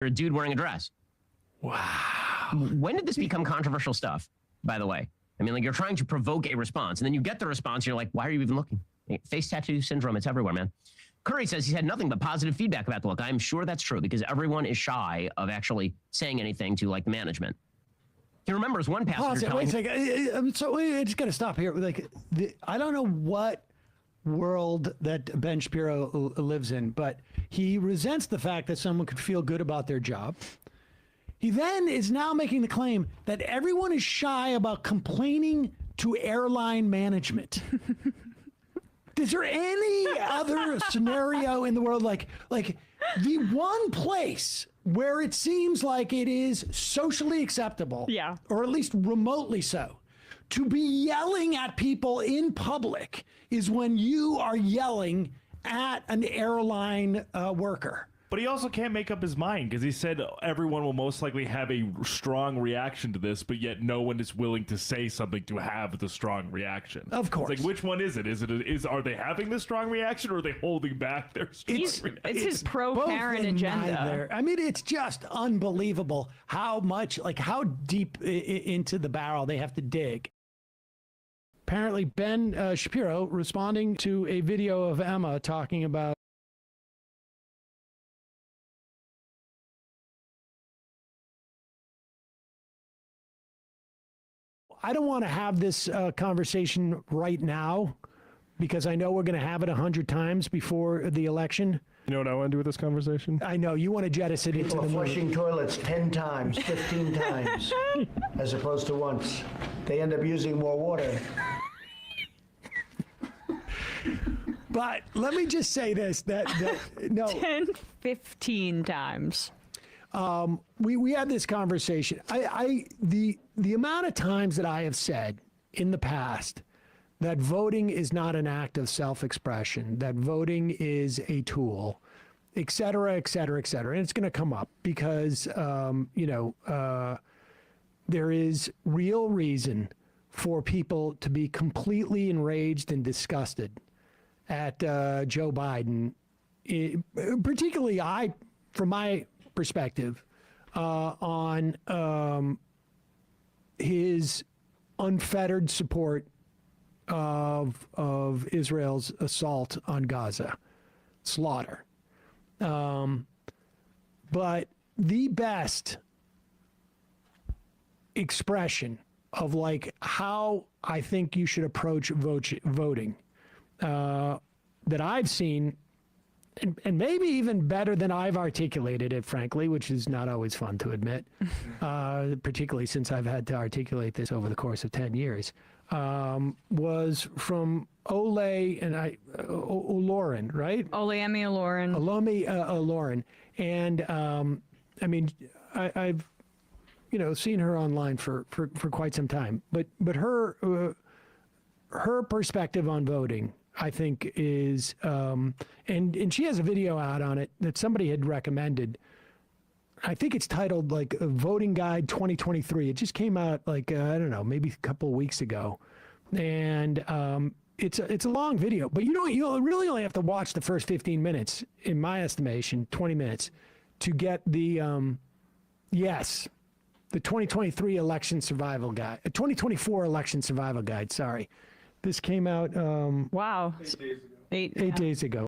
a dude wearing a dress. Wow. When did this become controversial stuff, by the way? I mean, like, you're trying to provoke a response, and then you get the response, you're like, why are you even looking? Face tattoo syndrome, it's everywhere, man. Curry says he's had nothing but positive feedback about the look. I'm sure that's true because everyone is shy of actually saying anything to, like, management. He remembers one passenger Wait a second. So we just got to stop here. Like, I don't know what world that Ben Shapiro lives in, but he resents the fact that someone could feel good about their job. He then is now making the claim that everyone is shy about complaining to airline management. Is there any other scenario in the world like the one place where it seems like it is socially acceptable, or at least remotely so, to be yelling at people in public is when you are yelling at an airline worker? But he also can't make up his mind because he said everyone will most likely have a strong reaction to this, but yet no one is willing to say something to have the strong reaction. Of course. It's like, which one is it? Are they having the strong reaction or are they holding back their strong reaction? It's his pro-parent agenda. Neither. I mean, it's just unbelievable how much, like how deep into the barrel they have to dig. Apparently, Ben Shapiro responding to a video of Emma talking about I don't want to have this conversation right now because I know we're going to have it 100 times before the election. You know what I want to do with this conversation? I know. You want to jettison it into the flushing toilets 10 times, 15 times, as opposed to once. They end up using more water. But let me just say this, no. 10, 15 times. We had this conversation. The amount of times that I have said in the past that voting is not an act of self-expression, that voting is a tool, et cetera, et cetera, et cetera. And it's going to come up because, there is real reason for people to be completely enraged and disgusted at Joe Biden, particularly from my perspective, on his unfettered support of Israel's assault on Gaza, slaughter. But the best expression of like how I think you should approach voting that I've seen, and maybe even better than I've articulated it, frankly, which is not always fun to admit, particularly since I've had to articulate this over the course of 10 years, was from Ole and O'Loren, right? Olemi O'Loren. Olemi O'Loren. And I mean, I've seen her online for quite some time, but her perspective on voting, I think, is and she has a video out on it that somebody had recommended. I think it's titled like Voting Guide 2023. It just came out like I don't know, maybe a couple of weeks ago, and it's a long video. But you really only have to watch the first 15 minutes, in my estimation, 20 minutes, to get the the 2023 election survival guide, 2024 election survival guide. Sorry, this came out. Wow, 8 days ago.